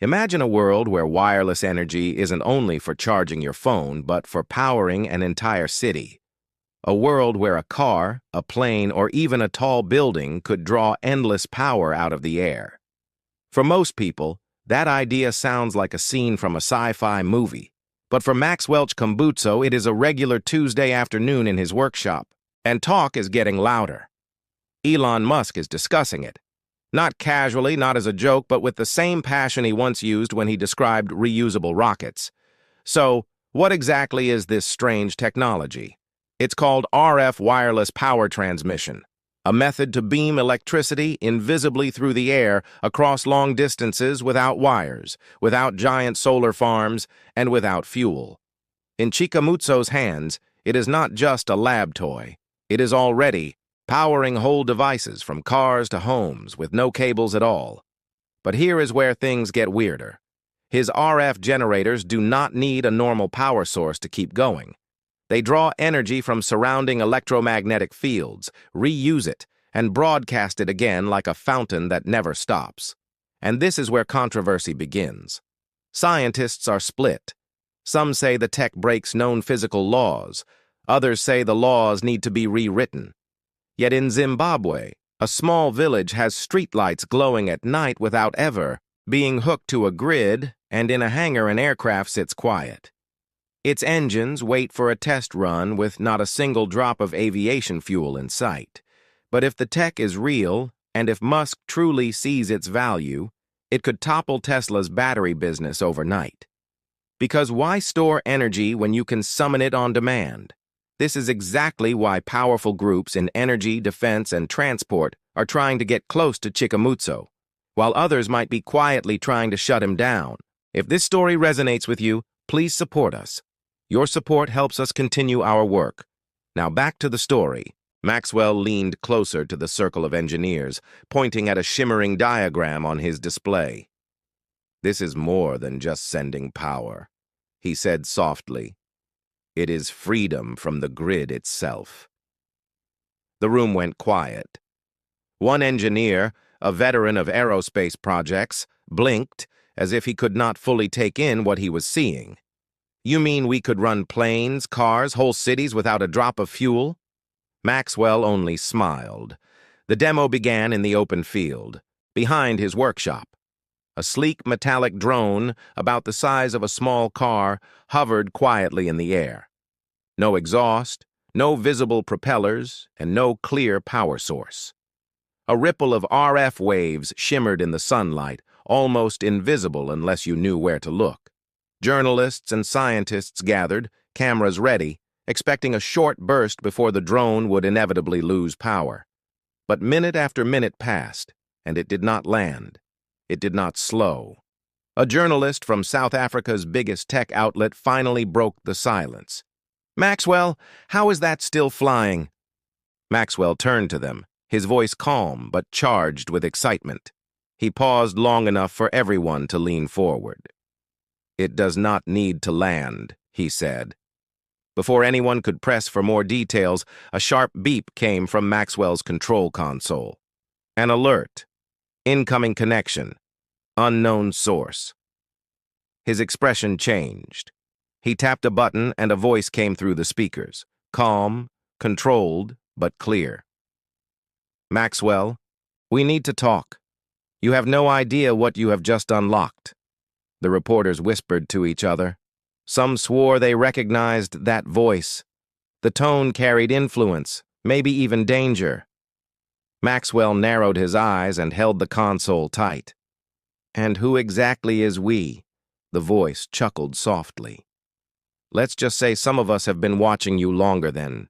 Imagine a world where wireless energy isn't only for charging your phone, but for powering an entire city. A world where a car, a plane, or even a tall building could draw endless power out of the air. For most people, that idea sounds like a scene from a sci-fi movie. But for Maxwell Chikumbutso, it is a regular Tuesday afternoon in his workshop, and talk is getting louder. Elon Musk is discussing it. Not casually, not as a joke, but with the same passion he once used when he described reusable rockets. So, what exactly is this strange technology? It's called RF wireless power transmission, a method to beam electricity invisibly through the air across long distances without wires, without giant solar farms, and without fuel. In Chikumbutso's hands, it is not just a lab toy. It is already powering whole devices from cars to homes with no cables at all. But here is where things get weirder. His RF generators do not need a normal power source to keep going. They draw energy from surrounding electromagnetic fields, reuse it, and broadcast it again like a fountain that never stops. And this is where controversy begins. Scientists are split. Some say the tech breaks known physical laws. Others say the laws need to be rewritten. Yet in Zimbabwe, a small village has streetlights glowing at night without ever being hooked to a grid, and in a hangar an aircraft sits quiet. Its engines wait for a test run with not a single drop of aviation fuel in sight. But if the tech is real, and if Musk truly sees its value, it could topple Tesla's battery business overnight. Because why store energy when you can summon it on demand? This is exactly why powerful groups in energy, defense, and transport are trying to get close to Chikumbutso, while others might be quietly trying to shut him down. If this story resonates with you, please support us. Your support helps us continue our work. Now back to the story. Maxwell leaned closer to the circle of engineers, pointing at a shimmering diagram on his display. "This is more than just sending power," he said softly. "It is freedom from the grid itself." The room went quiet. One engineer, a veteran of aerospace projects, blinked as if he could not fully take in what he was seeing. "You mean we could run planes, cars, whole cities without a drop of fuel?" Maxwell only smiled. The demo began in the open field, behind his workshop. A sleek metallic drone, about the size of a small car, hovered quietly in the air. No exhaust, no visible propellers, and no clear power source. A ripple of RF waves shimmered in the sunlight, almost invisible unless you knew where to look. Journalists and scientists gathered, cameras ready, expecting a short burst before the drone would inevitably lose power. But minute after minute passed, and it did not land. It did not slow. A journalist from South Africa's biggest tech outlet finally broke the silence. "Maxwell, how is that still flying?" Maxwell turned to them, his voice calm but charged with excitement. He paused long enough for everyone to lean forward. "It does not need to land," he said. Before anyone could press for more details, a sharp beep came from Maxwell's control console. An alert. Incoming connection. Unknown source. His expression changed. He tapped a button and a voice came through the speakers. Calm, controlled, but clear. "Maxwell, we need to talk. You have no idea what you have just unlocked." The reporters whispered to each other. Some swore they recognized that voice. The tone carried influence, maybe even danger. Maxwell narrowed his eyes and held the console tight. "And who exactly is we?" The voice chuckled softly. "Let's just say some of us have been watching you longer than